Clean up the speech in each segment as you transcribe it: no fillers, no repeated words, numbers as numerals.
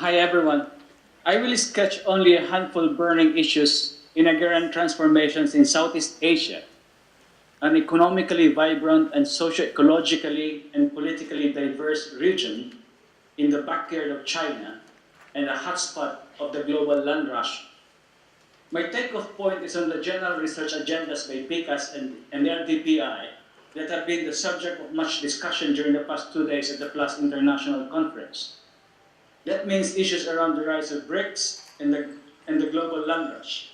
Hi everyone. I will sketch only a handful of burning issues in agrarian transformations in Southeast Asia, an economically vibrant and socio-ecologically and politically diverse region in the backyard of China and a hotspot of the global land rush. My take-off point is on the general research agendas by PLAAS and the RDPI that have been the subject of much discussion during the past 2 days at the PLAAS International Conference. That means issues around the rise of BRICS and the global land rush.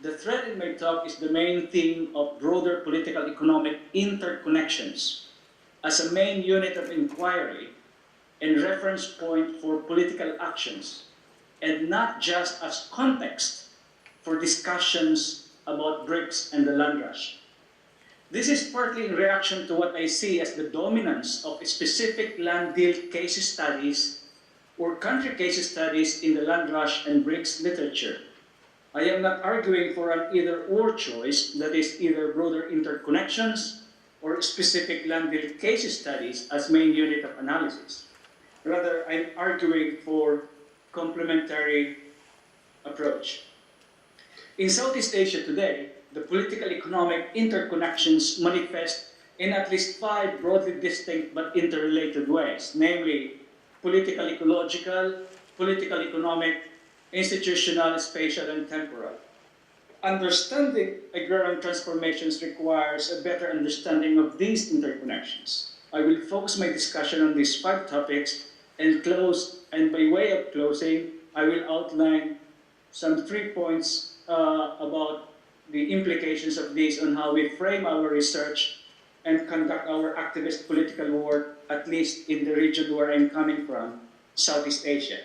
The thread in my talk is the main theme of broader political economic interconnections as a main unit of inquiry and reference point for political actions, and not just as context for discussions about BRICS and the land rush. This is partly in reaction to what I see as the dominance of specific land deal case studies or country case studies in the land rush and BRICS literature. I am not arguing for an either-or choice, that is either broader interconnections or specific land deal case studies as main unit of analysis. Rather, I'm arguing for complementary approach. In Southeast Asia today, the political economic interconnections manifest in at least 5 broadly distinct but interrelated ways, namely political ecological, political economic, institutional, spatial, and temporal. Understanding agrarian transformations requires a better understanding of these interconnections. I will focus my discussion on these 5 topics and by way of closing, I will outline some 3 points about the implications of these on how we frame our research and conduct our activist political work, at least in the region where I'm coming from, Southeast Asia.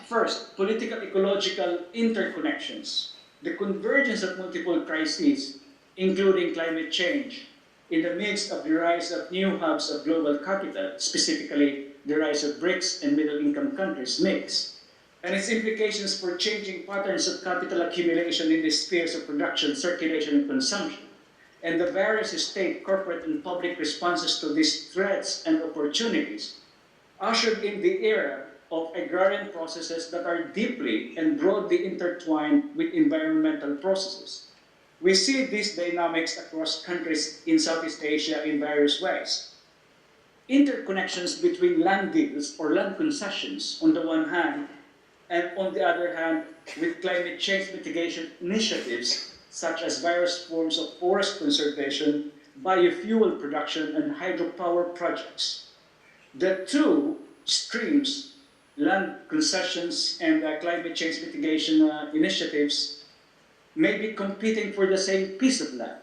First, political ecological interconnections. The convergence of multiple crises, including climate change, in the midst of the rise of new hubs of global capital, specifically the rise of BRICS and middle-income countries mix, and its implications for changing patterns of capital accumulation in the spheres of production, circulation, and consumption, and the various state, corporate, and public responses to these threats and opportunities, ushered in the era of agrarian processes that are deeply and broadly intertwined with environmental processes. We see these dynamics across countries in Southeast Asia in various ways. Interconnections between land deals or land concessions on the one hand, and on the other hand, with climate change mitigation initiatives such as various forms of forest conservation, biofuel production, and hydropower projects. The two streams, land concessions and climate change mitigation initiatives, may be competing for the same piece of land.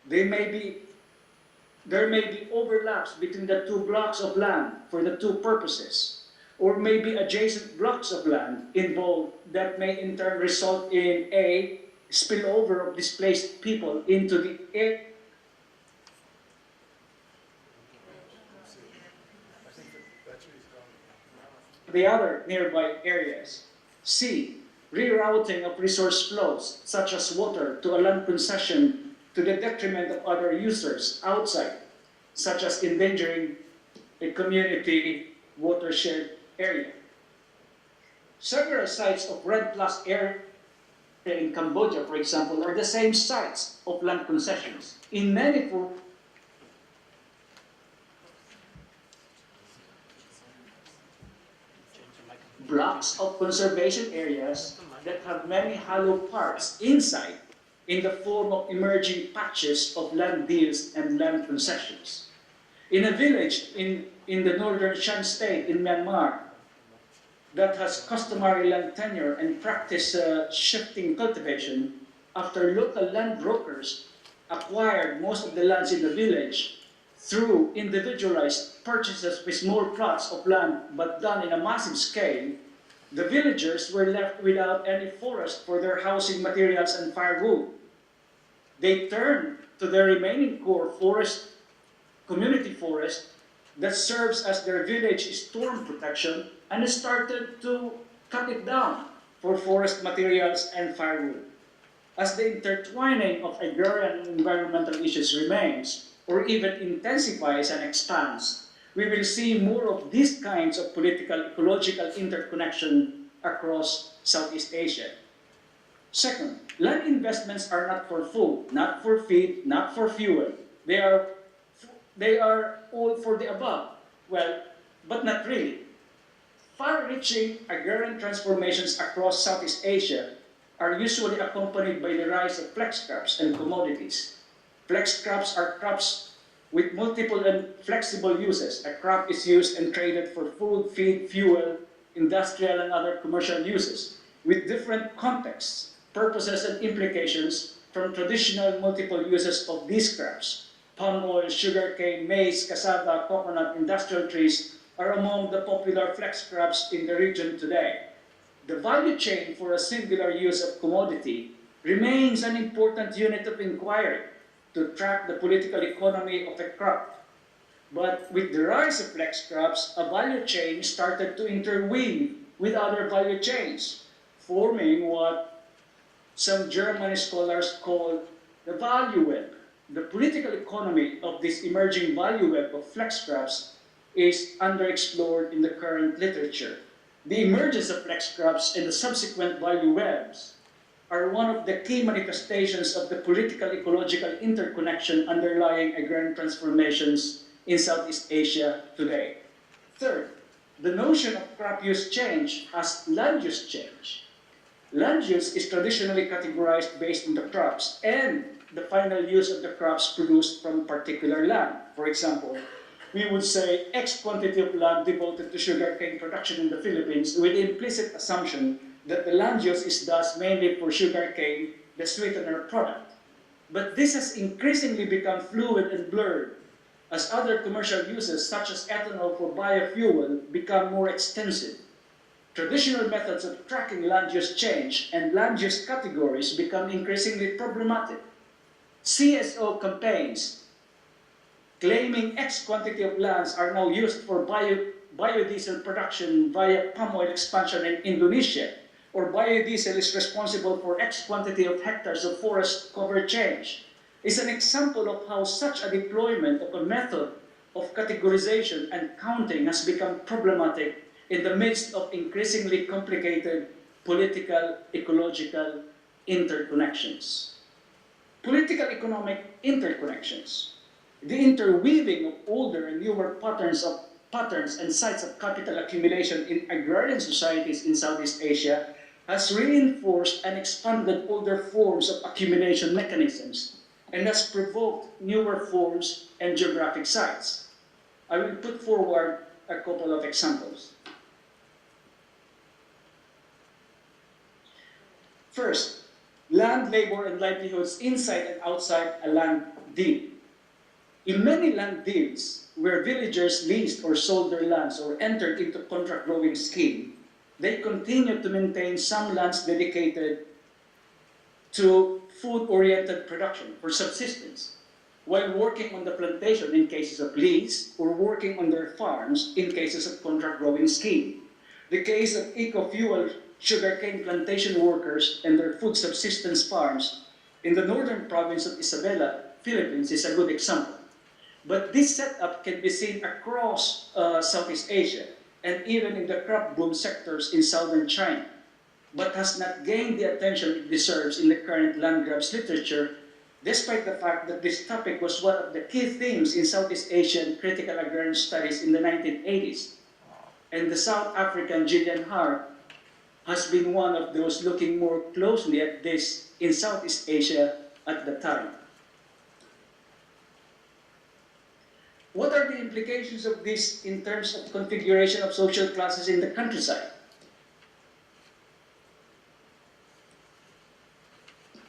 There may be overlaps between the 2 blocks of land for the 2 purposes, or maybe adjacent blocks of land involved that may in turn result in a spillover of displaced people into the air. The other nearby areas. C. Rerouting of resource flows, such as water, to a land concession to the detriment of other users outside, such as endangering a community watershed area. Several sites of REDD+ area in Cambodia, for example, are the same sites of land concessions. In many blocks of conservation areas that have many hollow parts inside in the form of emerging patches of land deals and land concessions. In a village in the northern Shan state in Myanmar that has customary land tenure and practice shifting cultivation, after local land brokers acquired most of the lands in the village through individualized purchases with small plots of land but done in a massive scale, the villagers were left without any forest for their housing materials and firewood. They turned to the remaining core forest, community forest, that serves as their village storm protection, and started to cut it down for forest materials and firewood. As the intertwining of agrarian and environmental issues remains, or even intensifies and expands, we will see more of these kinds of political ecological interconnection across Southeast Asia. Second, land investments are not for food, not for feed, not for fuel. They are all for the above. Well, but not really. Far-reaching agrarian transformations across Southeast Asia are usually accompanied by the rise of flex crops and commodities. Flex crops are crops with multiple and flexible uses. A crop is used and traded for food, feed, fuel, industrial and other commercial uses, with different contexts, purposes and implications from traditional multiple uses of these crops. Palm oil, sugarcane, maize, cassava, coconut, industrial trees are among the popular flex crops in the region today. The value chain for a singular use of commodity remains an important unit of inquiry to track the political economy of a crop. But with the rise of flex crops, a value chain started to interweave with other value chains, forming what some German scholars call the value web. The political economy of this emerging value web of flex crops is underexplored in the current literature. The emergence of flex crops and the subsequent value webs are one of the key manifestations of the political ecological interconnection underlying agrarian transformations in Southeast Asia today. Third, the notion of crop use change as land use change. Land use is traditionally categorized based on the crops and the final use of the crops produced from particular land. For example, we would say X quantity of land devoted to sugarcane production in the Philippines with the implicit assumption that the land use is thus mainly for sugarcane, the sweetener product. But this has increasingly become fluid and blurred as other commercial uses such as ethanol for biofuel become more extensive. Traditional methods of tracking land use change and land use categories become increasingly problematic. CSO campaigns claiming X quantity of lands are now used for biodiesel production via palm oil expansion in Indonesia, or biodiesel is responsible for X quantity of hectares of forest cover change, is an example of how such a deployment of a method of categorization and counting has become problematic in the midst of increasingly complicated political, ecological interconnections. Political economic interconnections. The interweaving of older and newer patterns and sites of capital accumulation in agrarian societies in Southeast Asia has reinforced and expanded older forms of accumulation mechanisms and has provoked newer forms and geographic sites. I will put forward a couple of examples. First, land, labor, and livelihoods inside and outside a land deal. In many land deals, where villagers leased or sold their lands or entered into contract growing scheme, they continue to maintain some lands dedicated to food-oriented production for subsistence, while working on the plantation in cases of lease or working on their farms in cases of contract growing scheme. The case of eco-fuel sugarcane plantation workers and their food subsistence farms in the northern province of Isabela, Philippines is a good example. But this setup can be seen across Southeast Asia and even in the crop boom sectors in southern China, but has not gained the attention it deserves in the current land grabs literature, despite the fact that this topic was one of the key themes in Southeast Asian critical agrarian studies in the 1980s. And the South African Gillian Hart has been one of those looking more closely at this in Southeast Asia at the time. What are the implications of this in terms of configuration of social classes in the countryside?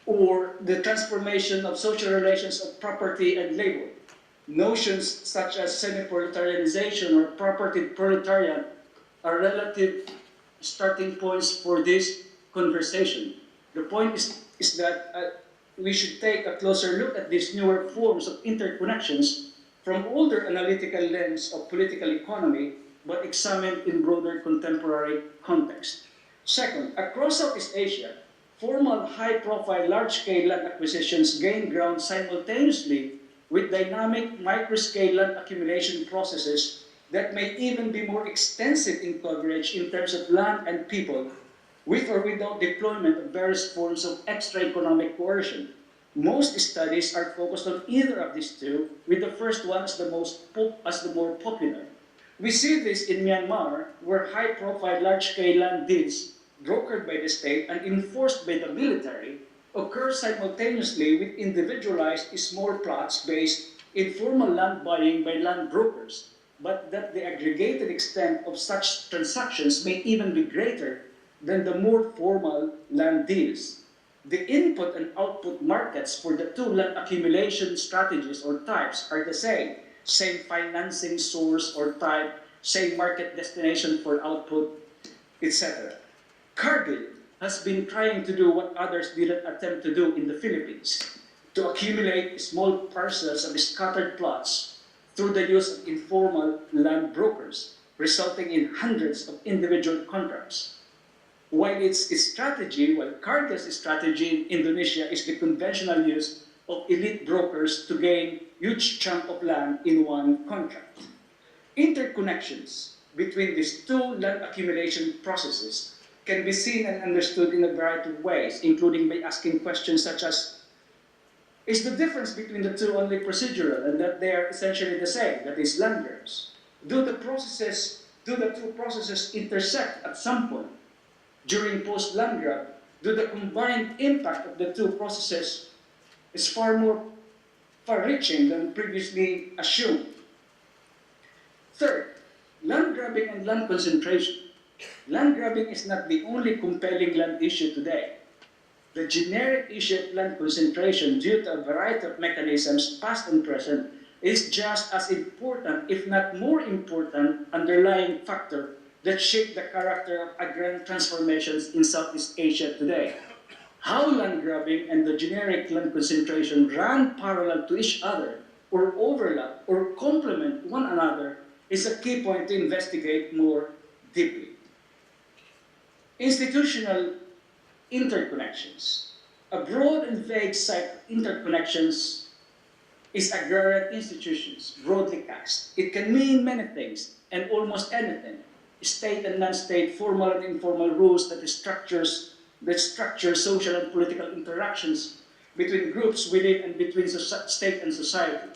Or the transformation of social relations of property and labor. Notions such as semi-proletarianization or property proletariat are relative starting points for this conversation. The point is that we should take a closer look at these newer forms of interconnections from older analytical lens of political economy, but examined in broader contemporary context. Second, across Southeast Asia, formal high-profile large-scale land acquisitions gain ground simultaneously with dynamic micro-scale land accumulation processes that may even be more extensive in coverage in terms of land and people, with or without deployment of various forms of extra economic coercion. Most studies are focused on either of these two, with the first one as the more popular. We see this in Myanmar, where high-profile large-scale land deals, brokered by the state and enforced by the military, occur simultaneously with individualized small plots-based informal land buying by land brokers, but that the aggregated extent of such transactions may even be greater than the more formal land deals. The input and output markets for the two land accumulation strategies or types are the same financing source or type, same market destination for output, etc. Cargill has been trying to do what others didn't attempt to do in the Philippines, to accumulate small parcels of scattered plots through the use of informal land brokers, resulting in hundreds of individual contracts. While Cargill's strategy in Indonesia is the conventional use of elite brokers to gain huge chunk of land in one contract. Interconnections between these two land accumulation processes can be seen and understood in a variety of ways, including by asking questions such as, is the difference between the two only procedural and that they are essentially the same, that is land grabs? Do the two processes intersect at some point? During post-land grab, do the combined impact of the two processes is far reaching than previously assumed? Third, land grabbing and land concentration. Land grabbing is not the only compelling land issue today. The generic issue of land concentration, due to a variety of mechanisms, past and present, is just as important, if not more important, underlying factor that shape the character of agrarian transformations in Southeast Asia today. How land grabbing and the generic land concentration run parallel to each other, or overlap, or complement one another, is a key point to investigate more deeply. Institutional interconnections. A broad and vague set of interconnections is agrarian institutions, broadly cast. It can mean many things and almost anything. State and non-state, formal and informal rules that structure social and political interactions between groups within and between state and society.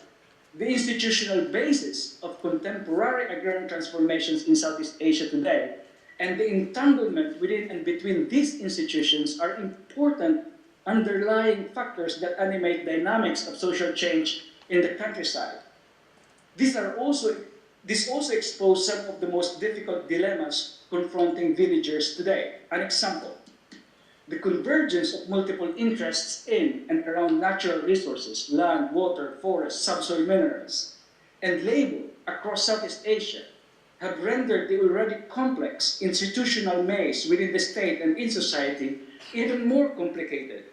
The institutional basis of contemporary agrarian transformations in Southeast Asia today and the entanglement within and between these institutions are important underlying factors that animate dynamics of social change in the countryside. This also exposes some of the most difficult dilemmas confronting villagers today. An example, the convergence of multiple interests in and around natural resources, land, water, forests, subsoil minerals, and labor across Southeast Asia have rendered the already complex institutional maze within the state and in society even more complicated.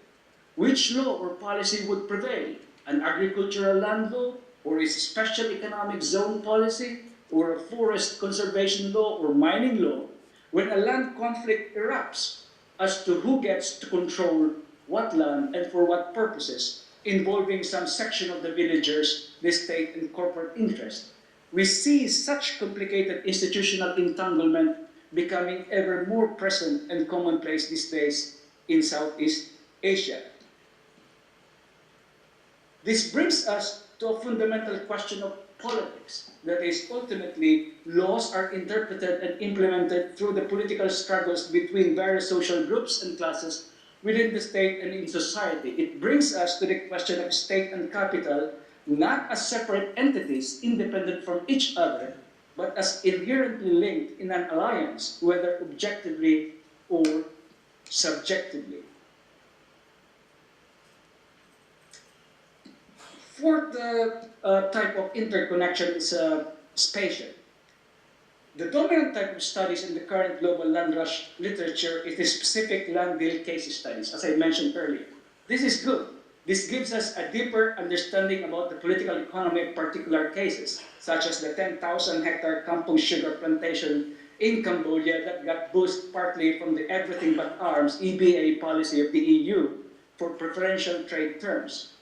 Which law or policy would prevail? An agricultural land law, or a special economic zone policy, or a forest conservation law or mining law, when a land conflict erupts as to who gets to control what land and for what purposes, involving some section of the villagers, the state, and corporate interest. We see such complicated institutional entanglement becoming ever more present and commonplace these days in Southeast Asia. This brings us to a fundamental question of politics. That is, ultimately, laws are interpreted and implemented through the political struggles between various social groups and classes within the state and in society. It brings us to the question of state and capital, not as separate entities independent from each other, but as inherently linked in an alliance, whether objectively or subjectively. Fourth type of interconnection is spatial. The dominant type of studies in the current global land rush literature is the specific land deal case studies, as I mentioned earlier. This is good. This gives us a deeper understanding about the political economy of particular cases, such as the 10,000-hectare Kampong sugar plantation in Cambodia that got boosted partly from the everything but arms EBA policy of the EU for preferential trade terms.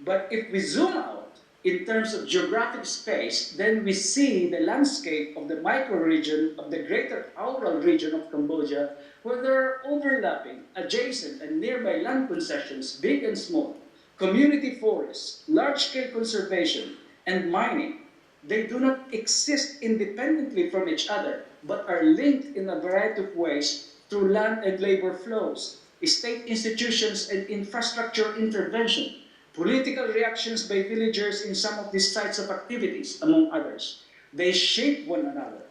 But if we zoom out in terms of geographic space, then we see the landscape of the microregion of the greater aural region of Cambodia, where there are overlapping, adjacent, and nearby land concessions, big and small, community forests, large-scale conservation, and mining. They do not exist independently from each other, but are linked in a variety of ways through land and labor flows, state institutions and infrastructure intervention, political reactions by villagers in some of these sites of activities, among others. They shape one another.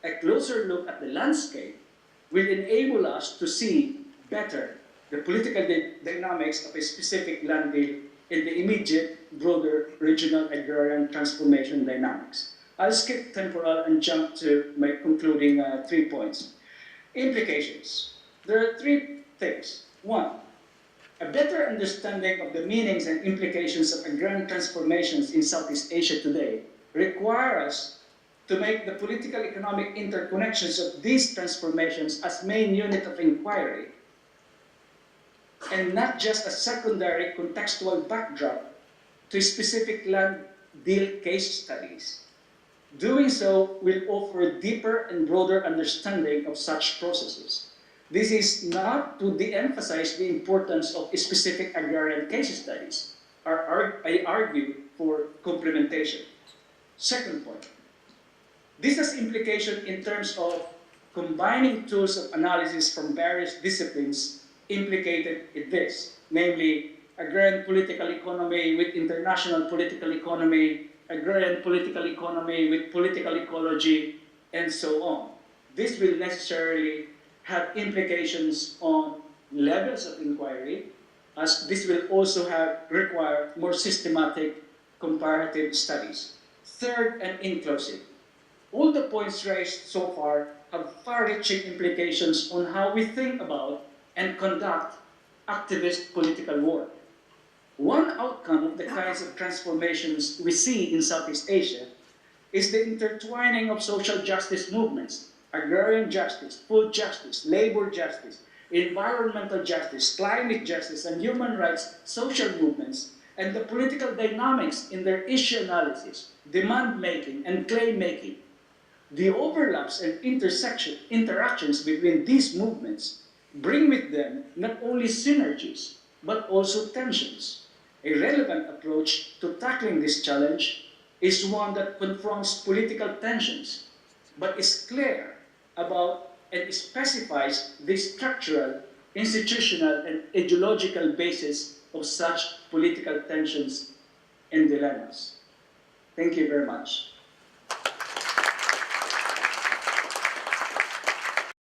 A closer look at the landscape will enable us to see better the political dynamics of a specific land deal in the immediate, broader regional agrarian transformation dynamics. I'll skip temporal and jump to my concluding 3 points. Implications. There are 3 things. 1, a better understanding of the meanings and implications of agrarian transformations in Southeast Asia today require us to make the political economic interconnections of these transformations as main unit of inquiry, and not just a secondary contextual backdrop to specific land deal case studies. Doing so will offer a deeper and broader understanding of such processes. This is not to de-emphasize the importance of specific agrarian case studies. I argue for complementation. Second point, this has implication in terms of combining tools of analysis from various disciplines implicated in this, namely agrarian political economy with international political economy, agrarian political economy with political ecology, and so on. This will necessarily have implications on levels of inquiry, as this will also require more systematic comparative studies. Third, and inclusive. All the points raised so far have far-reaching implications on how we think about and conduct activist political work. One outcome of the kinds of transformations we see in Southeast Asia is the intertwining of social justice movements, agrarian justice, food justice, labor justice, environmental justice, climate justice, and human rights social movements, and the political dynamics in their issue analysis, demand-making, and claim-making. The overlaps and interactions between these movements bring with them not only synergies, but also tensions. A relevant approach to tackling this challenge is one that confronts political tensions, but is clear about and specifies the structural, institutional, and ideological basis of such political tensions and dilemmas. Thank you very much.